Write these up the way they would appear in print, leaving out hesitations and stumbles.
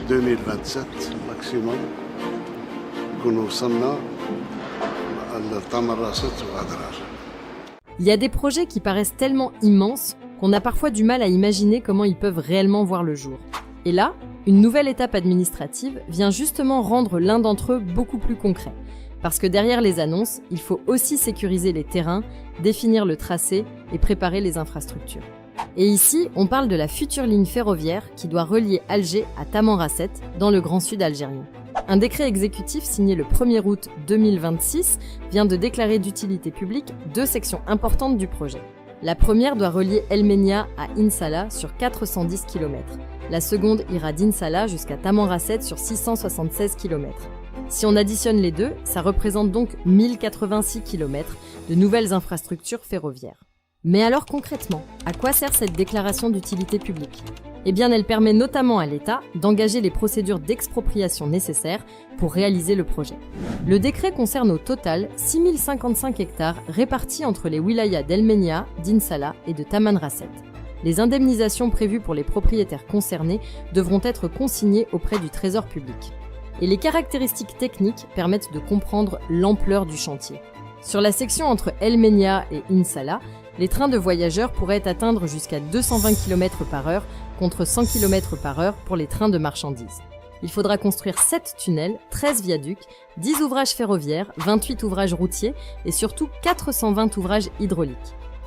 2027 maximum نكون وصلنا لتمن راست وأدرار. Il y a des projets qui paraissent tellement immenses qu'on a parfois du mal à imaginer comment ils peuvent réellement voir le jour. Et là, une nouvelle étape administrative vient justement rendre l'un d'entre eux beaucoup plus concret. Parce que derrière les annonces, il faut aussi sécuriser les terrains, définir le tracé et préparer les infrastructures. Et ici, on parle de la future ligne ferroviaire qui doit relier Alger à Tamanrasset, dans le Grand Sud algérien. Un décret exécutif signé le 1er août 2026 vient de déclarer d'utilité publique 2 sections importantes du projet. La première doit relier El Menia à Insala sur 410 km. La seconde ira d'Insala jusqu'à Tamanrasset sur 676 km. Si on additionne les deux, ça représente donc 1086 km de nouvelles infrastructures ferroviaires. Mais alors concrètement, à quoi sert cette déclaration d'utilité publique ? Eh bien, elle permet notamment à l'État d'engager les procédures d'expropriation nécessaires pour réaliser le projet. Le décret concerne au total 6055 hectares répartis entre les wilayas d'El Menia, d'Insala et de Tamanrasset. Les indemnisations prévues pour les propriétaires concernés devront être consignées auprès du Trésor public. Et les caractéristiques techniques permettent de comprendre l'ampleur du chantier. Sur la section entre El Menia et Insala, les trains de voyageurs pourraient atteindre jusqu'à 220 km/h contre 100 km/h pour les trains de marchandises. Il faudra construire 7 tunnels, 13 viaducs, 10 ouvrages ferroviaires, 28 ouvrages routiers et surtout 420 ouvrages hydrauliques.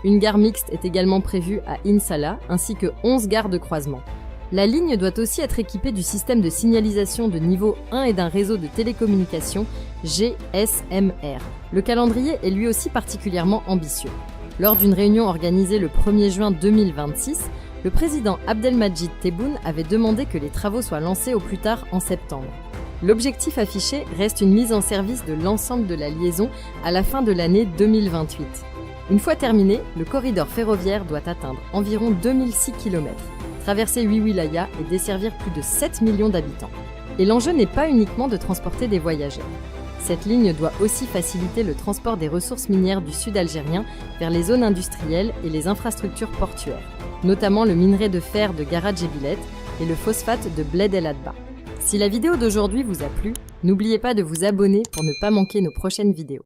Une gare mixte est également prévue à Insala ainsi que 11 gares de croisement. La ligne doit aussi être équipée du système de signalisation de niveau 1 et d'un réseau de télécommunications GSMR. Le calendrier est lui aussi particulièrement ambitieux. Lors d'une réunion organisée le 1er juin 2026, le président Abdelmadjid Tebboune avait demandé que les travaux soient lancés au plus tard en septembre. L'objectif affiché reste une mise en service de l'ensemble de la liaison à la fin de l'année 2028. Une fois terminé, le corridor ferroviaire doit atteindre environ 2006 km, traverser 8 wilayas et desservir plus de 7 millions d'habitants. Et l'enjeu n'est pas uniquement de transporter des voyageurs. Cette ligne doit aussi faciliter le transport des ressources minières du sud algérien vers les zones industrielles et les infrastructures portuaires, notamment le minerai de fer de Garad Jebilet et le phosphate de Bled El Adba. Si la vidéo d'aujourd'hui vous a plu, n'oubliez pas de vous abonner pour ne pas manquer nos prochaines vidéos.